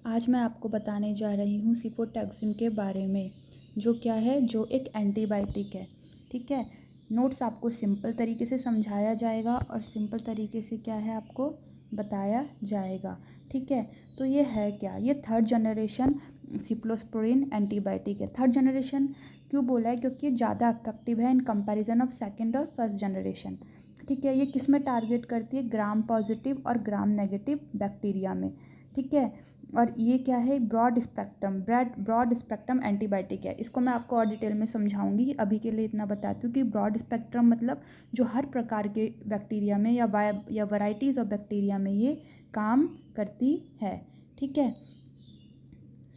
आज मैं आपको बताने जा रही हूँ सिफोटैक्सिन के बारे में, जो क्या है, जो एक एंटीबायोटिक है। ठीक है, नोट्स आपको सिंपल तरीके से समझाया जाएगा और सिंपल तरीके से क्या है आपको बताया जाएगा। ठीक है, तो ये है क्या, ये थर्ड जनरेशन सिफ्लोस्पोरिन एंटीबायोटिक है। थर्ड जनरेशन क्यों बोला है, क्योंकि ये ज़्यादा इफेक्टिव है इन कंपैरिजन ऑफ सेकेंड और फर्स्ट जनरेशन। ठीक है, ये किस में टारगेट करती है, ग्राम पॉजिटिव और ग्राम नेगेटिव बैक्टीरिया में। ठीक है, और ये क्या है, ब्रॉड स्पेक्ट्रम एंटीबायोटिक है। इसको मैं आपको और डिटेल में समझाऊंगी, अभी के लिए इतना बताती हूँ कि ब्रॉड स्पेक्ट्रम मतलब जो हर प्रकार के बैक्टीरिया में या वैरायटीज़ ऑफ बैक्टीरिया में ये काम करती है। ठीक है,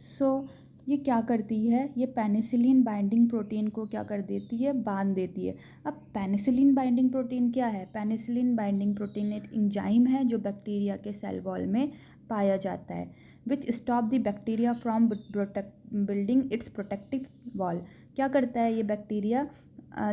सो ये क्या करती है, ये पेनिसिलिन बाइंडिंग प्रोटीन को क्या कर देती है, बांध देती है। अब पेनिसिलिन बाइंडिंग प्रोटीन क्या है, पेनिसिलिन बाइंडिंग प्रोटीन एक एंजाइम है जो बैक्टीरिया के सेल वॉल में पाया जाता है, which stop the bacteria from building it's protective wall. क्या करता है ये बैक्टीरिया,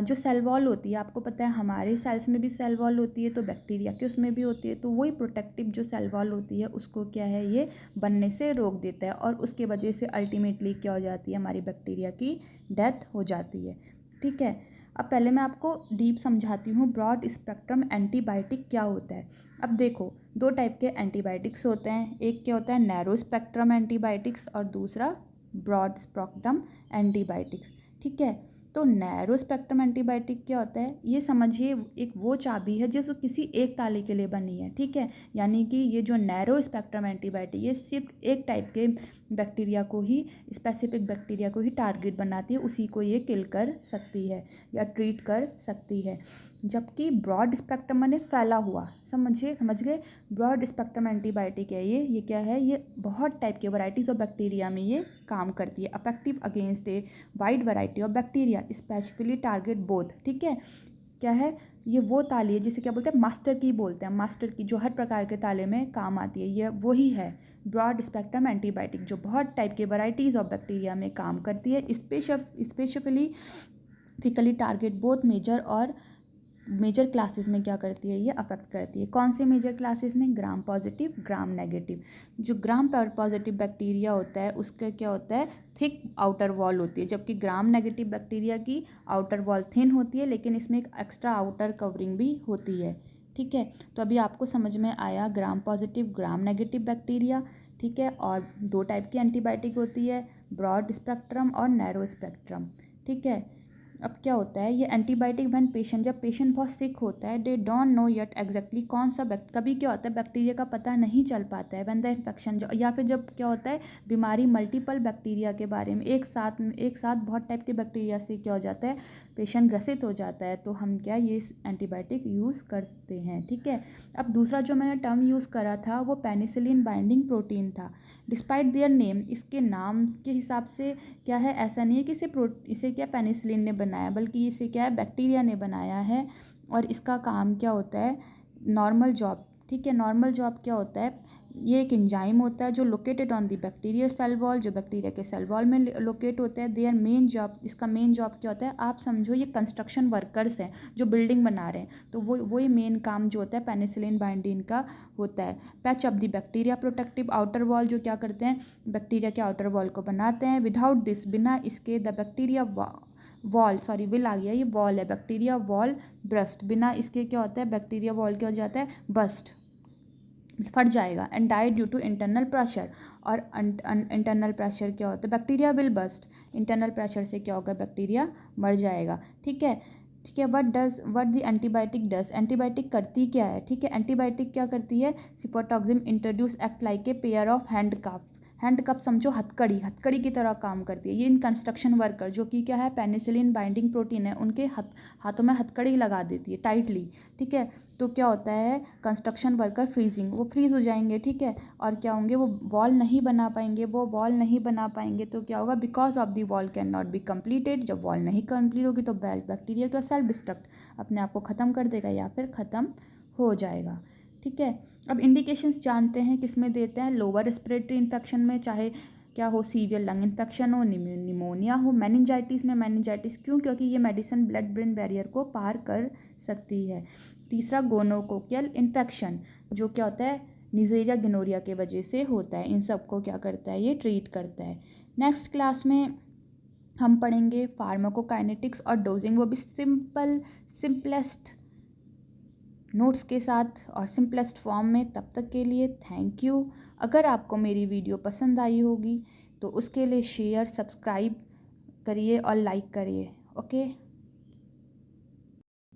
जो सेल वॉल होती है, आपको पता है हमारे सेल्स में भी सेल वॉल होती है, तो बैक्टीरिया के उसमें भी होती है, तो वही प्रोटेक्टिव जो सेल वॉल होती है उसको क्या है, ये बनने से रोक देता है, और उसके वजह से अल्टीमेटली क्या हो जाती है, हमारी बैक्टीरिया की डेथ हो जाती है। ठीक है, अब पहले मैं आपको डीप समझाती हूँ ब्रॉड स्पेक्ट्रम एंटीबायोटिक क्या होता है। अब देखो, दो टाइप के एंटीबायोटिक्स होते हैं, एक क्या होता है नैरो स्पेक्ट्रम एंटीबायोटिक्स और दूसरा ब्रॉड स्पेक्ट्रम एंटीबायोटिक्स। ठीक है, तो नैरो स्पेक्ट्रम एंटीबायोटिक क्या होता है, ये समझिए एक वो चाबी है जो किसी एक ताले के लिए बनी है। ठीक है, यानी कि ये जो नैरो स्पेक्ट्रम एंटीबायोटिक, ये सिर्फ एक टाइप के बैक्टीरिया को ही, स्पेसिफिक बैक्टीरिया को ही टारगेट बनाती है, उसी को ये किल कर सकती है या ट्रीट कर सकती है। जबकि ब्रॉड स्पेक्ट्रम माने फैला हुआ, समझ गए, ब्रॉड स्पेक्ट्रम एंटीबायोटिक है ये क्या है, ये बहुत टाइप के वैरायटीज़ ऑफ बैक्टीरिया में ये काम करती है, affective against a wide variety of bacteria, specifically target both. ठीक है, क्या है, ये वो ताली है जिसे क्या बोलते हैं, मास्टर की बोलते हैं, मास्टर की, जो हर प्रकार के ताले में काम आती है, ये वही है ब्रॉड स्पेक्ट्रम एंटीबायोटिक, जो बहुत टाइप के वैरायटीज़ ऑफ बैक्टीरिया में काम करती है, specifically target both major classes में क्या करती है, ये अफेक्ट करती है। कौन से मेजर क्लासेस में, ग्राम पॉजिटिव ग्राम नेगेटिव। जो ग्राम पॉजिटिव बैक्टीरिया होता है उसका क्या होता है, थिक आउटर वॉल होती है, जबकि ग्राम नेगेटिव बैक्टीरिया की आउटर वॉल थिन होती है, लेकिन इसमें एक एक्स्ट्रा आउटर कवरिंग भी होती है। ठीक है, तो अभी आपको समझ में आया gram positive gram negative bacteria. ठीक है, और दो टाइप की एंटीबायोटिक होती है, ब्रॉड स्पेक्ट्रम और नैरो स्पेक्ट्रम। ठीक है, अब क्या होता है, ये एंटीबायोटिक व्हेन पेशेंट, जब पेशेंट बहुत सिक होता है, they don't know yet exactly कौन सा कभी क्या होता है बैक्टीरिया का पता नहीं चल पाता है, व्हेन द इन्फेक्शन, या फिर जब क्या होता है बीमारी मल्टीपल बैक्टीरिया के बारे में एक साथ बहुत टाइप के बैक्टीरिया से क्या हो जाता है, पेशेंट ग्रसित हो जाता है, तो हम क्या ये एंटीबायोटिक यूज़ करते हैं। ठीक है, अब दूसरा जो मैंने टर्म यूज़ करा था वो पेनिसिलिन बाइंडिंग प्रोटीन था। डिस्पाइट देयर नेम, इसके नाम के हिसाब से क्या है, ऐसा नहीं है कि इसे क्या पेनिसिलिन ने बनाया, बल्कि इसे क्या है बैक्टीरिया ने बनाया है, और इसका काम क्या होता है, नॉर्मल जॉब। ठीक है, नॉर्मल जॉब क्या होता है, ये एक एंजाइम होता है जो located on the bacterial cell wall, जो बैक्टीरिया के सेल वॉल में लोकेट होता है। देयर मेन जॉब, इसका मेन जॉब क्या होता है, आप समझो ये कंस्ट्रक्शन वर्कर्स हैं जो बिल्डिंग बना रहे हैं, तो वही मेन काम जो होता है पेनिसिलिन बाइंडिंग का होता है। Patch up the bacteria protective outer wall, जो क्या करते हैं बैक्टीरिया के आउटर वॉल को बनाते हैं। विदाउट दिस, बिना इसके, द बैक्टीरिया विल आ गया, ये वॉल है, बैक्टीरिया वॉल ब्रस्ट, बिना इसके क्या होता है बैक्टीरिया वॉल क्या हो जाता है, बस्ट, फट जाएगा। And die due to internal pressure, और इंटरनल प्रेशर क्या होता है, bacteria will bust, internal pressure से क्या होगा, बैक्टीरिया मर जाएगा। ठीक है, ठीक है, what the antibiotic does, antibiotic करती क्या है। ठीक है, एंटीबायोटिक क्या करती है, cefotaxime introduce act like a pair of handcuff समझो, हथकड़ी की तरह काम करती है। ये इन कंस्ट्रक्शन वर्कर जो कि क्या है पेनिसिलिन बाइंडिंग प्रोटीन है, उनके हाथों में हथकड़ी लगा देती है टाइटली। ठीक है, तो क्या होता है कंस्ट्रक्शन वर्कर फ्रीजिंग, वो फ्रीज हो जाएंगे। ठीक है, और क्या होंगे, वो वॉल नहीं बना पाएंगे, तो क्या होगा, because of the wall can not be completed, जब वॉल नहीं कंप्लीट होगी तो बैक्टीरिया का सेल्फ डिस्ट्रक्ट, अपने आप को ख़त्म कर देगा या फिर ख़त्म हो जाएगा। ठीक है, अब इंडिकेशंस जानते हैं किस में देते हैं, लोअर रेस्पिरेटरी इन्फेक्शन में, चाहे क्या हो, सीवियर लंग इन्फेक्शन हो, निमोनिया हो, मेनिंजाइटिस में, मेनिंजाइटिस क्यों, क्योंकि ये मेडिसिन ब्लड ब्रेन बैरियर को पार कर सकती है। तीसरा गोनोकोकियल इन्फेक्शन, जो क्या होता है नीजेरिया गिनोरिया के वजह से होता है। इन सबको क्या करता है, ये ट्रीट करता है। नेक्स्ट क्लास में हम पढ़ेंगे फार्माकोकाइनेटिक्स और डोजिंग, वो भी सिंपलेस्ट नोट्स के साथ और सिंपलेस्ट फॉर्म में। तब तक के लिए थैंक यू। अगर आपको मेरी वीडियो पसंद आई होगी तो उसके लिए शेयर, सब्सक्राइब करिए और लाइक करिए। ओके।